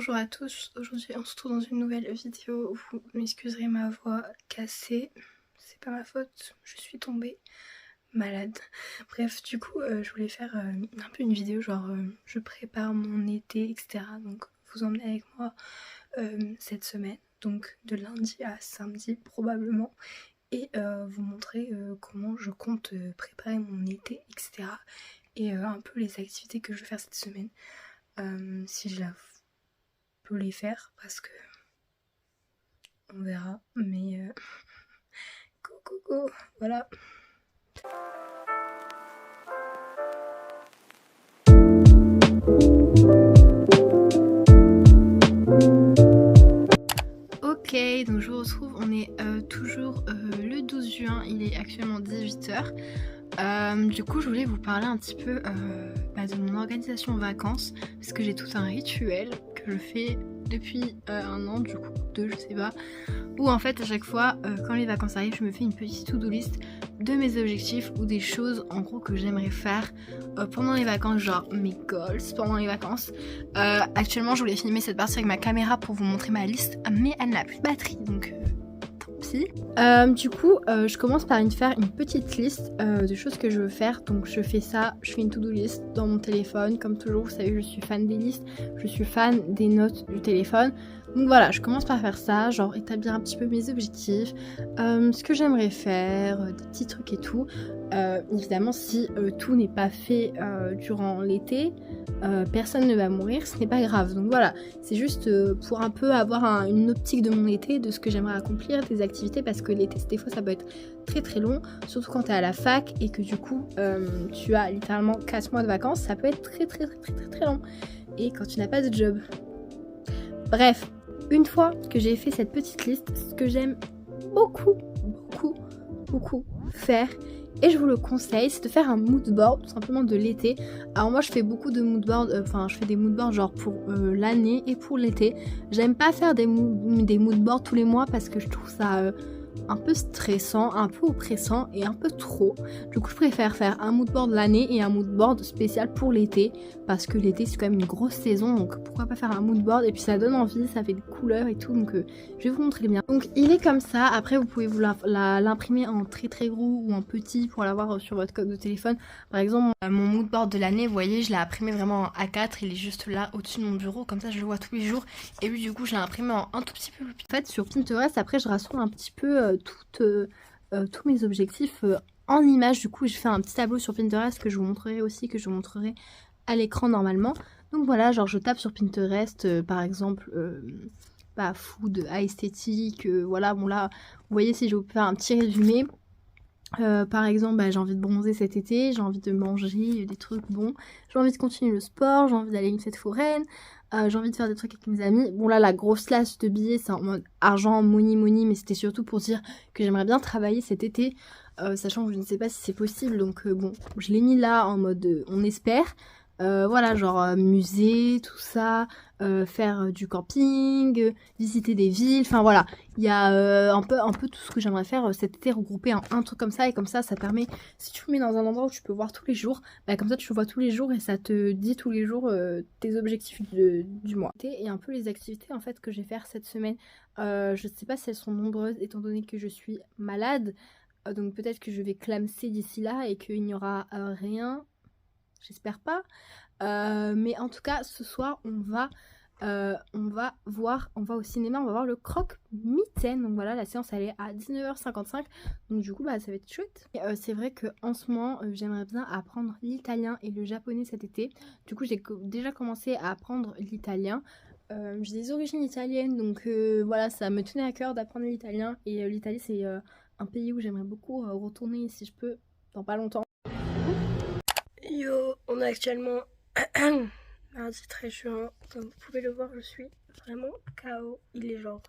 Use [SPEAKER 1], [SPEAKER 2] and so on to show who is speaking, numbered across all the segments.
[SPEAKER 1] Bonjour à tous, aujourd'hui on se retrouve dans une nouvelle vidéo. Vous m'excuserez ma voix cassée, c'est pas ma faute, je suis tombée malade. Bref, du coup je voulais faire un peu une vidéo genre je prépare mon été, etc. Donc vous emmenez avec moi cette semaine, donc de lundi à samedi probablement, et vous montrer comment je compte préparer mon été, etc. Et un peu les activités que je vais faire cette semaine, si je la peux les faire, parce que on verra, mais go go go, voilà. Ok, donc je vous retrouve, on est toujours le 12 juin, il est actuellement 18h. Du coup je voulais vous parler un petit peu de mon organisation vacances, parce que j'ai tout un rituel que je fais depuis un an, du coup, deux, je sais pas, où en fait à chaque fois quand les vacances arrivent, je me fais une petite to-do list de mes objectifs ou des choses en gros que j'aimerais faire pendant les vacances, genre mes goals pendant les vacances. Actuellement je voulais filmer cette partie avec ma caméra pour vous montrer ma liste, mais elle n'a plus de batterie, donc tant pis. Du coup je commence par faire une petite liste de choses que je veux faire. Donc je fais ça, je fais une to-do list dans mon téléphone, comme toujours. Vous savez, je suis fan des listes, je suis fan des notes du téléphone. Donc voilà, je commence par faire ça, genre établir un petit peu mes objectifs, ce que j'aimerais faire, des petits trucs et tout. Évidemment, si tout n'est pas fait durant l'été, personne ne va mourir, ce n'est pas grave. Donc voilà, c'est juste pour un peu avoir une optique de mon été, de ce que j'aimerais accomplir, des activités, parce que l'été, des fois, ça peut être très très long, surtout quand tu es à la fac et que du coup, tu as littéralement 4 mois de vacances, ça peut être très très très très très, très long. Et quand tu n'as pas de job. Bref, une fois que j'ai fait cette petite liste, ce que j'aime beaucoup faire, et je vous le conseille, c'est de faire un mood board tout simplement de l'été. Alors moi je fais beaucoup de mood board, je fais des mood boards genre pour l'année et pour l'été. J'aime pas faire des mood boards tous les mois parce que je trouve ça un peu stressant, un peu oppressant et un peu trop. Du coup je préfère faire un mood board l'année et un mood board spécial pour l'été, parce que l'été c'est quand même une grosse saison, donc pourquoi pas faire un mood board, et puis ça donne envie, ça fait des couleurs et tout, donc je vais vous montrer bien. Donc il est comme ça, après vous pouvez vous l'imprimer en très très gros ou en petit pour l'avoir sur votre coque de téléphone. Par exemple mon mood board de l'année, vous voyez, je l'ai imprimé vraiment en A4, il est juste là au-dessus de mon bureau, comme ça je le vois tous les jours, et lui du coup je l'ai imprimé en un tout petit peu plus petit. En fait sur Pinterest, après je rassemble un petit peu tous mes objectifs en images. Du coup je fais un petit tableau sur Pinterest que je vous montrerai aussi, que je vous montrerai à l'écran normalement. Donc voilà, genre je tape sur Pinterest par exemple food, esthétique, voilà. Bon là vous voyez, si je vous faire un petit résumé, par exemple j'ai envie de bronzer cet été, j'ai envie de manger des trucs bons, j'ai envie de continuer le sport, j'ai envie d'aller à une fête foraine, j'ai envie de faire des trucs avec mes amis. Bon là la grosse liste de billets c'est en mode argent, money, mais c'était surtout pour dire que j'aimerais bien travailler cet été, sachant que je ne sais pas si c'est possible, donc bon je l'ai mis là en mode on espère. Voilà, genre musée, tout ça, faire du camping, visiter des villes, enfin voilà, il y a un peu tout ce que j'aimerais faire cet été regroupé en un truc comme ça. Et comme ça permet, si tu le mets dans un endroit où tu peux voir tous les jours, comme ça tu le vois tous les jours et ça te dit tous les jours tes objectifs du mois. Et un peu les activités en fait que je vais faire cette semaine, je sais pas si elles sont nombreuses étant donné que je suis malade, donc peut-être que je vais clamser d'ici là et qu'il n'y aura rien, j'espère pas. Mais en tout cas ce soir on va au cinéma, on va voir le Croque-Mitaine. Donc voilà, la séance elle est à 19h55, donc du coup ça va être chouette. Et c'est vrai que en ce moment j'aimerais bien apprendre l'italien et le japonais cet été. Du coup j'ai déjà commencé à apprendre l'italien. J'ai des origines italiennes, donc voilà, ça me tenait à cœur d'apprendre l'italien. Et l'Italie c'est un pays où j'aimerais beaucoup retourner si je peux dans pas longtemps. Yo, on est actuellement mardi 13 juin. Comme vous pouvez le voir, je suis vraiment KO. Il est genre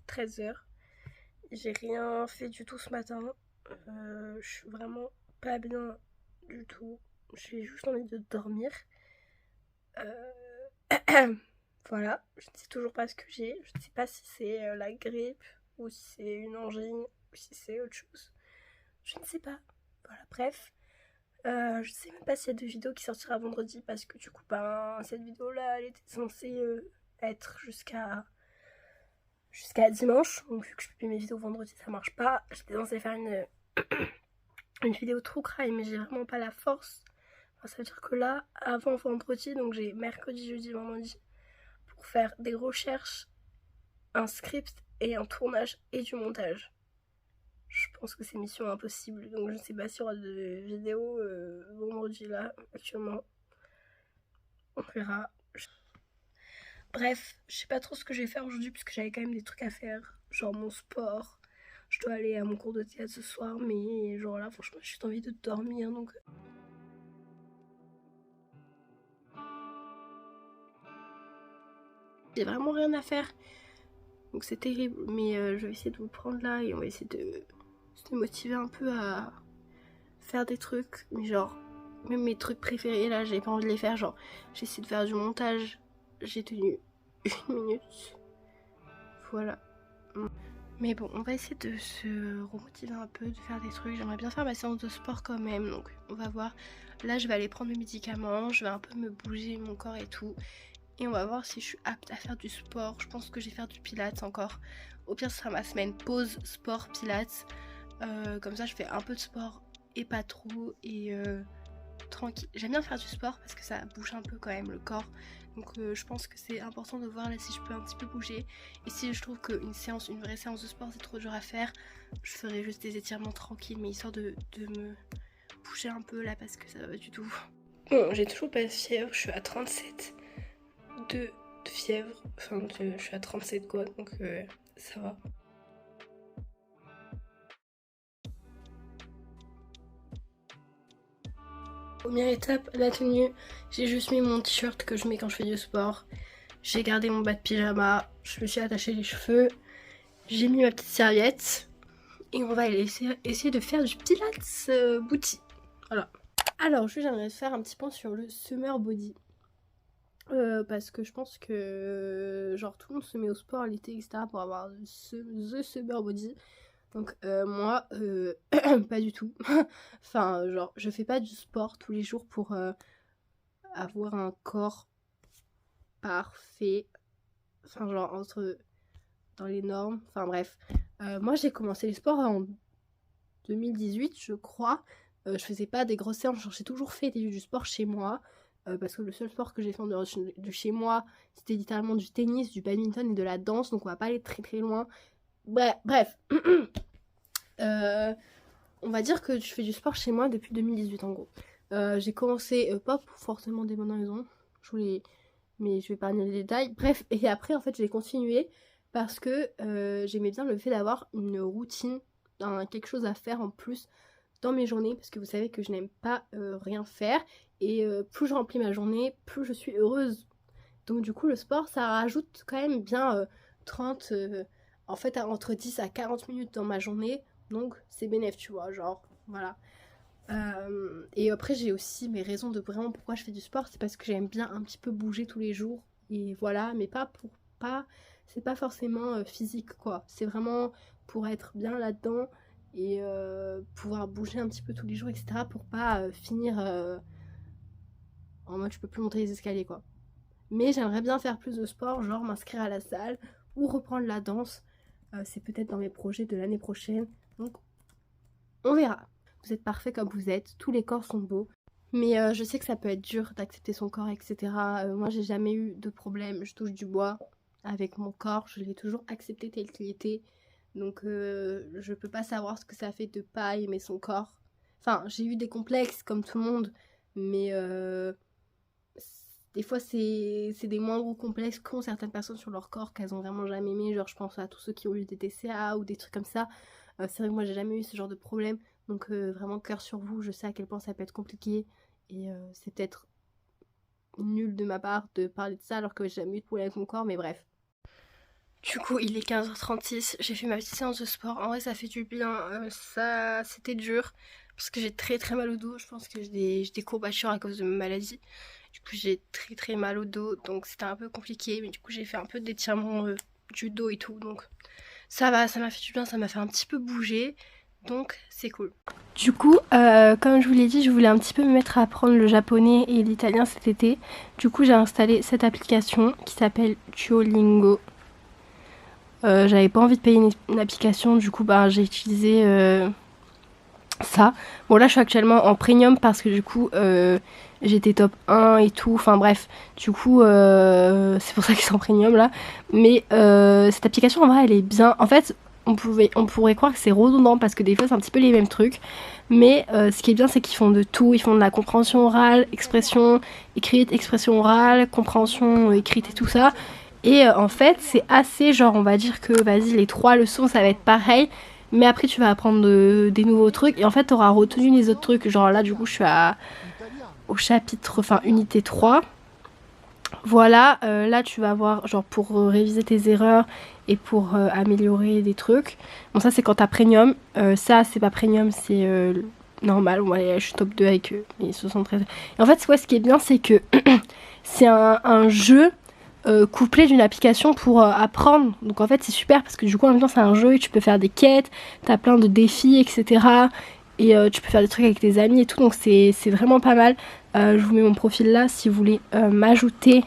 [SPEAKER 1] 13h. J'ai rien fait du tout ce matin. Je suis vraiment pas bien du tout. J'ai juste envie de dormir. Voilà, je ne sais toujours pas ce que j'ai. Je ne sais pas si c'est la grippe ou si c'est une angine ou si c'est autre chose. Je ne sais pas. Voilà, bref. Je sais même pas s'il y a de vidéo qui sortira vendredi, parce que du coup cette vidéo là elle était censée
[SPEAKER 2] être jusqu'à dimanche. Donc vu que je publie mes vidéos vendredi, ça marche pas. J'étais censée faire une vidéo true crime, mais j'ai vraiment pas la force. Enfin, ça veut dire que là, avant vendredi, donc j'ai mercredi, jeudi, vendredi, pour faire des recherches, un script et un tournage et du montage. Je pense que c'est mission impossible, donc je ne sais pas s'il y aura de vidéos vendredi là, actuellement. On verra. Bref, je sais pas trop ce que je vais faire aujourd'hui, puisque j'avais quand même des trucs à faire, genre mon sport. Je dois aller à mon cours de théâtre ce soir, mais genre là, franchement, j'ai juste envie de dormir, donc... J'ai vraiment rien à faire, donc c'est terrible, mais je vais essayer de vous prendre là et on va essayer de se motiver un peu à faire des trucs, mais genre, même mes trucs préférés là, j'ai pas envie de les faire, genre, j'essaie de faire du montage, j'ai tenu 1 minute, voilà. Mais bon, on va essayer de se remotiver un peu, de faire des trucs. J'aimerais bien faire ma séance de sport quand même, donc on va voir. Là, je vais aller prendre mes médicaments, je vais un peu me bouger mon corps et tout. Et on va voir si je suis apte à faire du sport. Je pense que je vais faire du pilates encore. Au pire, ce sera ma semaine pause sport pilates. Comme ça, je fais un peu de sport et pas trop. Et tranquille. J'aime bien faire du sport parce que ça bouge un peu quand même le corps. Donc je pense que c'est important de voir là si je peux un petit peu bouger. Et si je trouve qu'une vraie séance de sport c'est trop dur à faire, je ferai juste des étirements tranquilles, mais histoire de me bouger un peu là parce que ça va pas du tout. Bon, j'ai toujours pas de fièvre, je suis à 37 de fièvre. Enfin, je suis à 37 quoi, donc ça va. Première étape, la tenue. J'ai juste mis mon t-shirt que je mets quand je fais du sport. J'ai gardé mon bas de pyjama. Je me suis attaché les cheveux. J'ai mis ma petite serviette. Et on va essayer de faire du pilates booty. Voilà. Alors, j'aimerais faire un petit point sur le summer body. Parce que je pense que genre tout le monde se met au sport l'été, etc. pour avoir the summer body. Donc moi, pas du tout. Enfin, genre, je fais pas du sport tous les jours pour avoir un corps parfait. Enfin, genre, dans les normes. Enfin, bref. Moi, j'ai commencé les sports en 2018, je crois. Je faisais pas des grosses séances. Genre, j'ai toujours fait du sport chez moi. Parce que le seul sport que j'ai fait en dehors de chez moi, c'était littéralement du tennis, du badminton et de la danse. Donc, on va pas aller très très loin. Bref. On va dire que je fais du sport chez moi depuis 2018 en gros. J'ai commencé pas pour forcément des bonnes raisons, mais je vais pas donner les détails. Bref, et après en fait j'ai continué parce que j'aimais bien le fait d'avoir une routine, quelque chose à faire en plus dans mes journées, parce que vous savez que je n'aime pas rien faire, et plus je remplis ma journée, plus je suis heureuse. Donc du coup le sport ça rajoute quand même bien 30, en fait entre 10 à 40 minutes dans ma journée. Donc c'est bénéf, tu vois, genre, voilà. Et après j'ai aussi mes raisons de vraiment pourquoi je fais du sport, c'est parce que j'aime bien un petit peu bouger tous les jours. Et voilà, mais c'est pas forcément physique, quoi. C'est vraiment pour être bien là-dedans et pouvoir bouger un petit peu tous les jours, etc. Pour pas finir en mode je peux plus monter les escaliers, quoi. Mais j'aimerais bien faire plus de sport, genre m'inscrire à la salle ou reprendre la danse. C'est peut-être dans mes projets de l'année prochaine. Donc, on verra. Vous êtes parfait comme vous êtes. Tous les corps sont beaux. Mais je sais que ça peut être dur d'accepter son corps, etc. Moi, j'ai jamais eu de problème. Je touche du bois avec mon corps. Je l'ai toujours accepté tel qu'il était. Donc, je peux pas savoir ce que ça fait de pas aimer son corps. Enfin, j'ai eu des complexes comme tout le monde. Mais des fois, c'est des moins gros complexes qu'ont certaines personnes sur leur corps qu'elles ont vraiment jamais aimé. Genre, je pense à tous ceux qui ont eu des TCA ou des trucs comme ça. C'est vrai que moi, j'ai jamais eu ce genre de problème. Donc, vraiment, cœur sur vous. Je sais à quel point ça peut être compliqué. Et c'est peut-être nul de ma part de parler de ça alors que j'ai jamais eu de problème avec mon corps. Mais bref. Du coup, il est 15h36. J'ai fait ma petite séance de sport. En vrai, ça fait du bien. Ça, c'était dur. Parce que j'ai très très mal au dos. Je pense que j'ai des courbatures à cause de ma maladie. Du coup, j'ai très très mal au dos, donc c'était un peu compliqué. Mais du coup, j'ai fait un peu d'étirement du dos et tout. Donc ça va, ça m'a fait du bien, ça m'a fait un petit peu bouger. Donc c'est cool. Du coup, comme je vous l'ai dit, je voulais un petit peu me mettre à apprendre le japonais et l'italien cet été. Du coup, j'ai installé cette application qui s'appelle Duolingo. J'avais pas envie de payer une application, du coup, bah, j'ai utilisé ça. Bon, là, je suis actuellement en premium parce que du coup, j'étais top 1 et tout. Enfin, bref, du coup, c'est pour ça qu'ils sont en premium là. Mais cette application, en vrai, elle est bien. En fait, on pourrait croire que c'est redondant parce que des fois, c'est un petit peu les mêmes trucs. Mais ce qui est bien, c'est qu'ils font de tout. Ils font de la compréhension orale, expression écrite, expression orale, compréhension écrite et tout ça. Et en fait, c'est assez genre, on va dire que, vas-y, les 3 leçons, ça va être pareil. Mais après, tu vas apprendre des nouveaux trucs. Et en fait, tu auras retenu les autres trucs. Genre là, du coup, je suis au chapitre, enfin, unité 3. Voilà, là, tu vas voir, genre, pour réviser tes erreurs et pour améliorer des trucs. Bon, ça, c'est quand t'as premium. Ça, c'est pas premium, c'est normal. Ouais, je suis top 2 avec mes 73. Et en fait, ouais, ce qui est bien, c'est que c'est un jeu couplé d'une application pour apprendre. Donc en fait c'est super parce que du coup en même temps c'est un jeu et tu peux faire des quêtes, t'as plein de défis etc. Et tu peux faire des trucs avec tes amis et tout, donc c'est vraiment pas mal. Je vous mets mon profil là si vous voulez m'ajouter,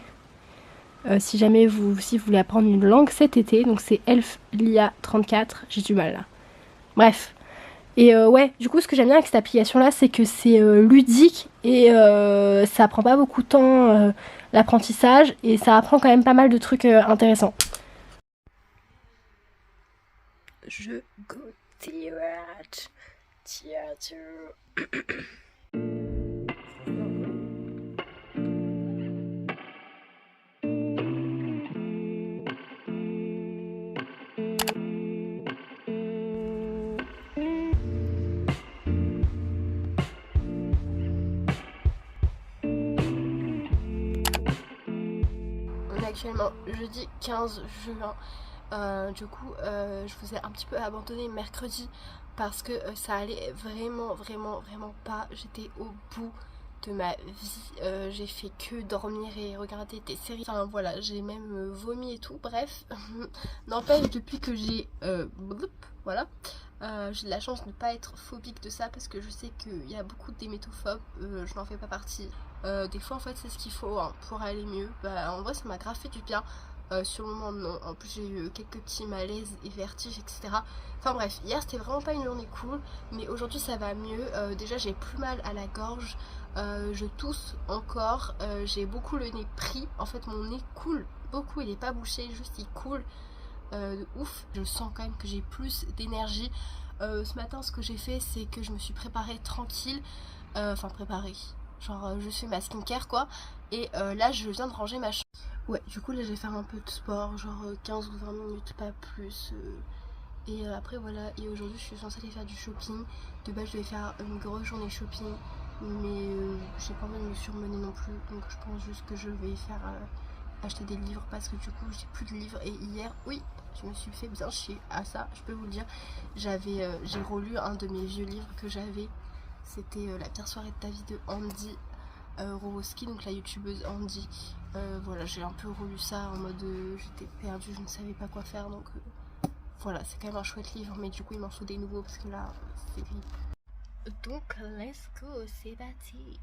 [SPEAKER 2] si jamais si vous voulez apprendre une langue cet été. Donc c'est ElfLia34, j'ai du mal là. Bref. Et ouais, du coup, ce que j'aime bien avec cette application-là, c'est que c'est ludique et ça prend pas beaucoup de temps l'apprentissage et ça apprend quand même pas mal de trucs intéressants. Je go théâtre. On est actuellement jeudi 15 juin. Du coup, je vous ai un petit peu abandonné mercredi parce que ça allait vraiment pas. J'étais au bout de ma vie. J'ai fait que dormir et regarder des séries. Enfin voilà, j'ai même vomi et tout. Bref, n'empêche, depuis que j'ai voilà, j'ai de la chance de ne pas être phobique de ça parce que je sais qu'il y a beaucoup d'émétophobes. Je n'en fais pas partie. Des fois en fait c'est ce qu'il faut hein, pour aller mieux. Bah, en vrai ça m'a grave fait du bien. Sur le moment non, en plus j'ai eu quelques petits malaises et vertiges etc. Enfin bref, hier c'était vraiment pas une journée cool, mais aujourd'hui ça va mieux. Déjà j'ai plus mal à la gorge, je tousse encore, j'ai beaucoup le nez pris. En fait mon nez coule beaucoup, il est pas bouché, juste il coule de ouf. Je sens quand même que j'ai plus d'énergie. Ce matin ce que j'ai fait c'est que je me suis préparée tranquille, enfin préparée, genre je fais ma skincare quoi. Et là je viens de ranger ma chambre. Ouais, du coup là je vais faire un peu de sport, genre 15 ou 20 minutes, pas plus. Et après voilà, et aujourd'hui je suis censée aller faire du shopping. De base je vais faire une grosse journée shopping, mais j'ai pas envie de me surmener non plus. Donc je pense juste que je vais faire acheter des livres parce que du coup j'ai plus de livres. Et hier, oui, je me suis fait bien chier à ça, je peux vous le dire. J'ai relu un de mes vieux livres que j'avais. C'était La pire soirée de ta vie de Andy Rowoski, donc la youtubeuse Andy. Voilà, j'ai un peu relu ça en mode j'étais perdue, je ne savais pas quoi faire, donc voilà, c'est quand même un chouette livre, mais du coup il m'en faut des nouveaux parce que là c'est vide. Donc let's go, c'est parti.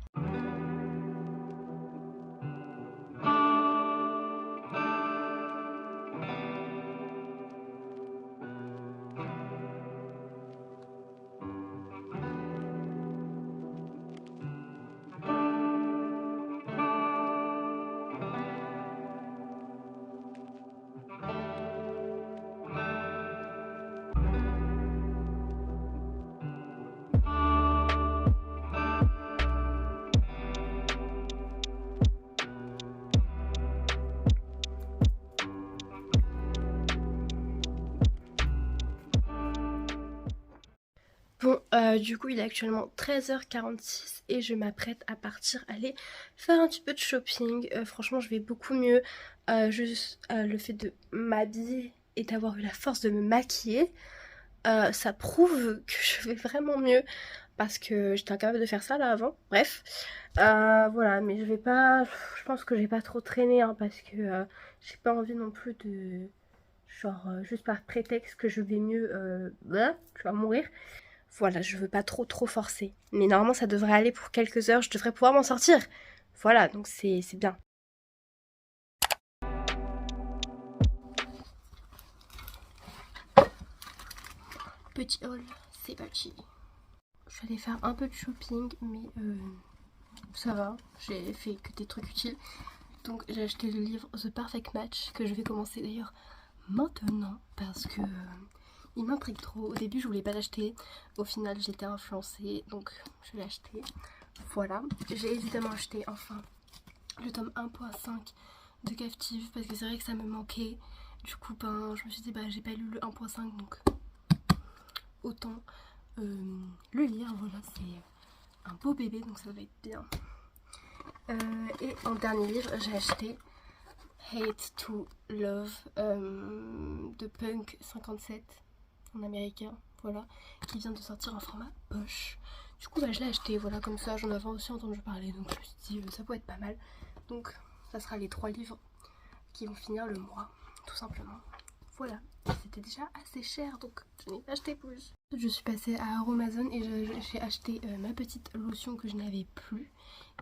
[SPEAKER 2] Bon, du coup, il est actuellement 13h46 et je m'apprête à partir aller faire un petit peu de shopping. Franchement, je vais beaucoup mieux. Juste le fait de m'habiller et d'avoir eu la force de me maquiller, ça prouve que je vais vraiment mieux parce que j'étais incapable de faire ça là avant. Bref, voilà, mais je vais pas. Je pense que j'ai pas trop traîné hein, parce que j'ai pas envie non plus de. Genre, juste par prétexte que je vais mieux, tu vas mourir. Voilà, je veux pas trop forcer. Mais normalement ça devrait aller pour quelques heures, je devrais pouvoir m'en sortir. Voilà, donc c'est bien. Petit haul, c'est parti. Je suis allée faire un peu de shopping, mais ça va, j'ai fait que des trucs utiles. Donc j'ai acheté le livre The Perfect Match, que je vais commencer d'ailleurs maintenant, parce que il m'intrigue trop. Au début je voulais pas l'acheter, au final j'étais influencée, donc je l'ai acheté. Voilà, j'ai évidemment acheté enfin le tome 1.5 de Captive, parce que c'est vrai que ça me manquait. Du coup ben, je me suis dit bah j'ai pas lu le 1.5, donc autant le lire. Voilà, c'est un beau bébé, donc ça va être bien. Et en dernier livre, j'ai acheté Hate to Love de Punk 57 en américain, voilà, qui vient de sortir en format poche. Du coup, bah, je l'ai acheté, voilà, comme ça, j'en avais aussi entendu parler, donc je me suis dit, ça peut être pas mal. Donc, ça sera les 3 livres qui vont finir le mois, tout simplement. Voilà, c'était déjà assez cher, donc je n'ai pas acheté plus. Je suis passée à Aromazone et j'ai acheté ma petite lotion que je n'avais plus.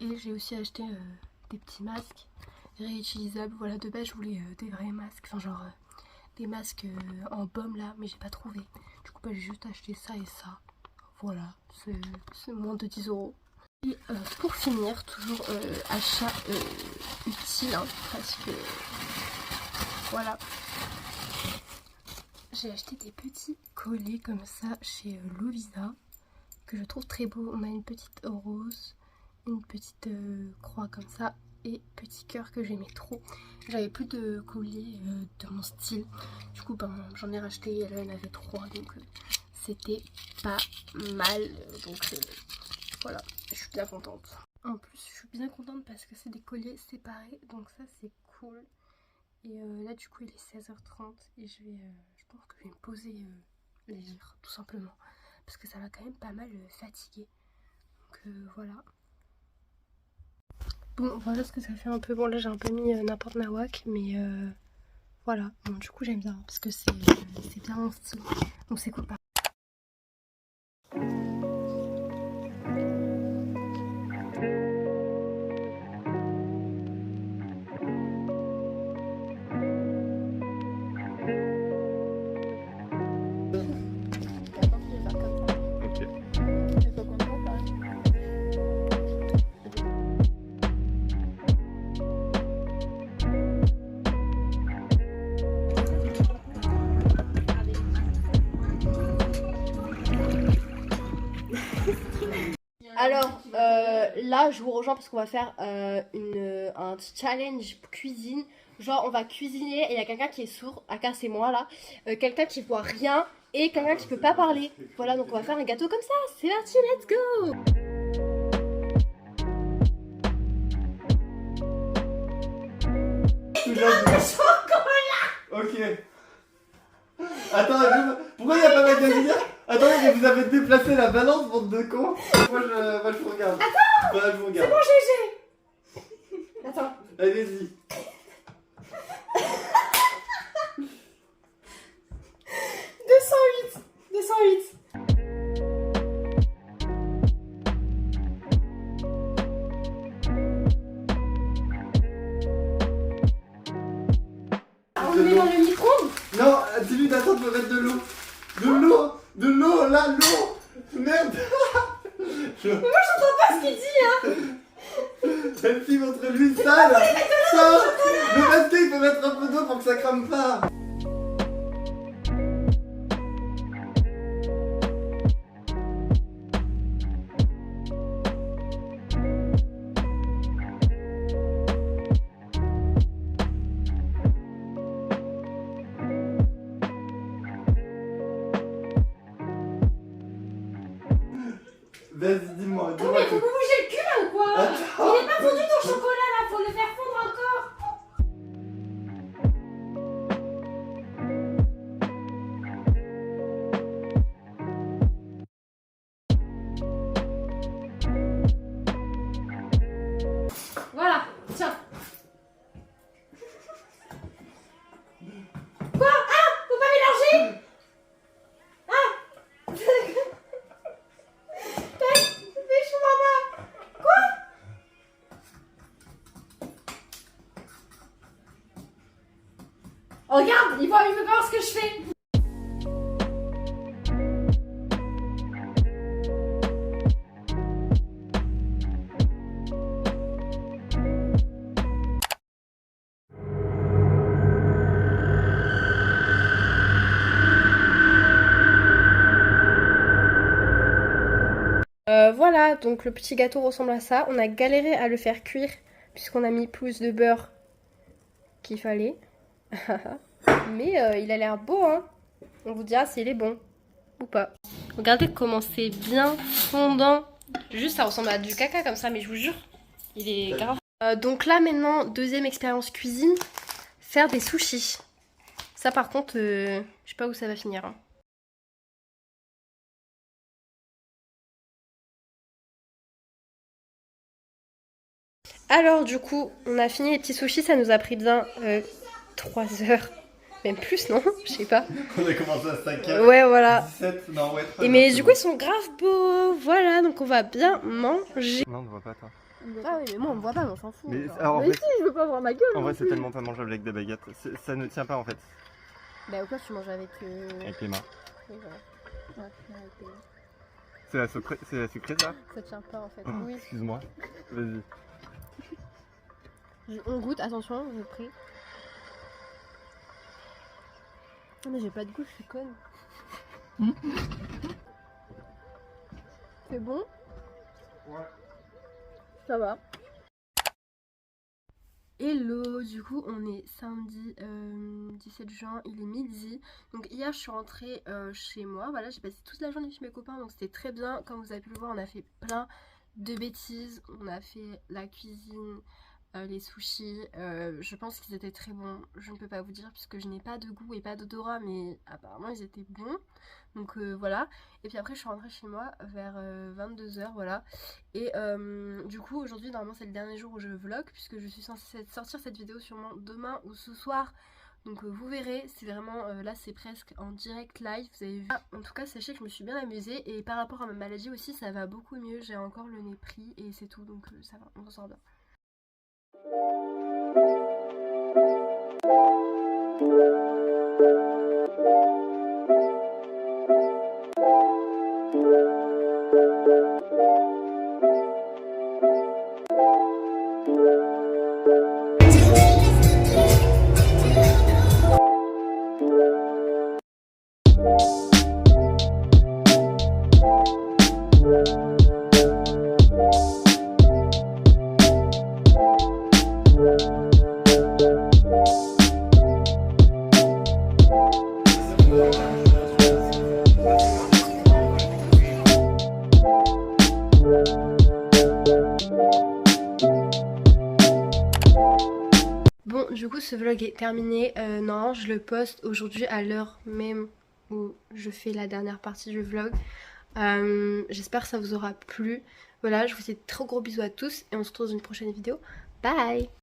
[SPEAKER 2] Et j'ai aussi acheté des petits masques réutilisables. Voilà, de base je voulais des vrais masques, enfin genre des masques en baume là, mais j'ai pas trouvé. Du coup bah, j'ai juste acheté ça et ça. Voilà, c'est moins de 10 euros. Et pour finir, toujours achat utile, hein, parce que voilà. J'ai acheté des petits colliers comme ça chez Lovisa, que je trouve très beau. On a une petite rose, une petite croix comme ça, et petit cœur que j'aimais trop. J'avais plus de colliers de mon style, du coup ben, j'en ai racheté, elle en avait 3, donc c'était pas mal, donc voilà, je suis bien contente. En plus je suis bien contente parce que c'est des colliers séparés, donc ça c'est cool. Et là du coup il est 16h30 et je pense que je vais me poser les lire tout simplement, parce que ça m'a quand même pas mal fatiguée. Donc voilà. Bon, voilà ce que ça fait un peu. Bon, là j'ai un peu mis n'importe nawak, mais voilà. Bon, du coup j'aime bien parce que c'est bien mon style. Donc c'est cool. Alors là je vous rejoins parce qu'on va faire un challenge cuisine. Genre on va cuisiner et il y a quelqu'un qui est sourd, aka c'est moi là, quelqu'un qui voit rien et quelqu'un qui peut pas parler. Voilà, donc on va faire un gâteau comme ça. C'est parti, let's go.
[SPEAKER 3] Ok. Attends, pourquoi il n'y a pas Magdalena? Attendez, mais vous avez déplacé la balance, bande de cons. Moi je vous regarde.
[SPEAKER 2] Attends,
[SPEAKER 3] voilà, je vous regarde.
[SPEAKER 2] C'est bon, GG. Attends.
[SPEAKER 3] Allez-y.
[SPEAKER 2] 208. On le met dans le micro-ondes?
[SPEAKER 3] Non, dis-lui d'attendre de mettre de l'eau. De l'eau, là, l'eau. Merde.
[SPEAKER 2] Mais moi j'entends pas ce qu'il dit, hein.
[SPEAKER 3] Elle filme entre lui sale. Ça. Le masque, il faut mettre un peu d'eau pour que ça crame pas. Vas-y, dis-moi.
[SPEAKER 2] Non mais faut vous bouger le cul là ou quoi?
[SPEAKER 3] Attends.
[SPEAKER 2] Il est pas fondu ton chocolat là, faut le faire fondre encore. Voilà, tiens. Quoi? Ah, faut pas mélanger. Ah. Il veut pas voir ce que je fais. Voilà, donc le petit gâteau ressemble à ça. On a galéré à le faire cuire puisqu'on a mis plus de beurre qu'il fallait. Mais il a l'air beau, hein. On vous dira s'il est bon ou pas. Regardez comment c'est bien fondant. Juste ça ressemble à du caca comme ça, mais je vous jure, il est grave. Donc là maintenant, deuxième expérience cuisine, faire des sushis. Ça par contre, je sais pas où ça va finir, hein. Alors du coup, on a fini les petits sushis, ça nous a pris bien 3 heures. Même plus, non? Je sais pas.
[SPEAKER 3] On a commencé à 5h.
[SPEAKER 2] Ouais, voilà.
[SPEAKER 3] 17, non, ouais,
[SPEAKER 2] Et mais du coup, ils sont grave beaux. Voilà, donc on va bien manger.
[SPEAKER 3] Non, on ne voit pas, toi.
[SPEAKER 2] Ah oui, mais moi, on me voit pas, mais on s'en fout.
[SPEAKER 3] Mais,
[SPEAKER 2] Genre.
[SPEAKER 3] alors, en
[SPEAKER 2] Mais
[SPEAKER 3] fait-
[SPEAKER 2] si, je veux pas voir ma gueule.
[SPEAKER 3] En vrai,
[SPEAKER 2] non
[SPEAKER 3] c'est
[SPEAKER 2] plus.
[SPEAKER 3] tellement pas mangeable avec des baguettes. Ça ne tient pas, en fait.
[SPEAKER 2] Bah, au pire, tu manges avec.
[SPEAKER 3] Avec les mains.
[SPEAKER 2] Oui, voilà. Ouais, avec les mains.
[SPEAKER 3] C'est la sucrée, ça?
[SPEAKER 2] Ça tient pas en fait.
[SPEAKER 3] Oh,
[SPEAKER 2] Oui.
[SPEAKER 3] excuse-moi. Vas-y.
[SPEAKER 2] On goûte, attention, je prie. Non, mais j'ai pas de goût, je suis conne. C'est bon?
[SPEAKER 3] Ouais.
[SPEAKER 2] Ça va. Hello, du coup on est samedi 17 juin, il est midi. Donc hier je suis rentrée chez moi, voilà, j'ai passé toute la journée chez mes copains, donc c'était très bien. Comme vous avez pu le voir, on a fait plein de bêtises, on a fait la cuisine, les sushis, je pense qu'ils étaient très bons, je ne peux pas vous dire puisque je n'ai pas de goût et pas d'odorat, mais apparemment ils étaient bons. Donc voilà, et puis après je suis rentrée chez moi vers 22h, voilà. Et du coup aujourd'hui normalement c'est le dernier jour où je vlog, puisque je suis censée sortir cette vidéo sûrement demain ou ce soir. Donc vous verrez, c'est vraiment, là c'est presque en direct live, vous avez vu. Ah, en tout cas sachez que je me suis bien amusée, et par rapport à ma maladie aussi ça va beaucoup mieux, j'ai encore le nez pris et c'est tout, donc ça va, on s'en sort bien. Bon, du coup ce vlog est terminé. Non, je le poste aujourd'hui à l'heure même où je fais la dernière partie du vlog. J'espère que ça vous aura plu. Voilà, je vous fais de trop gros bisous à tous et on se retrouve dans une prochaine vidéo. Bye!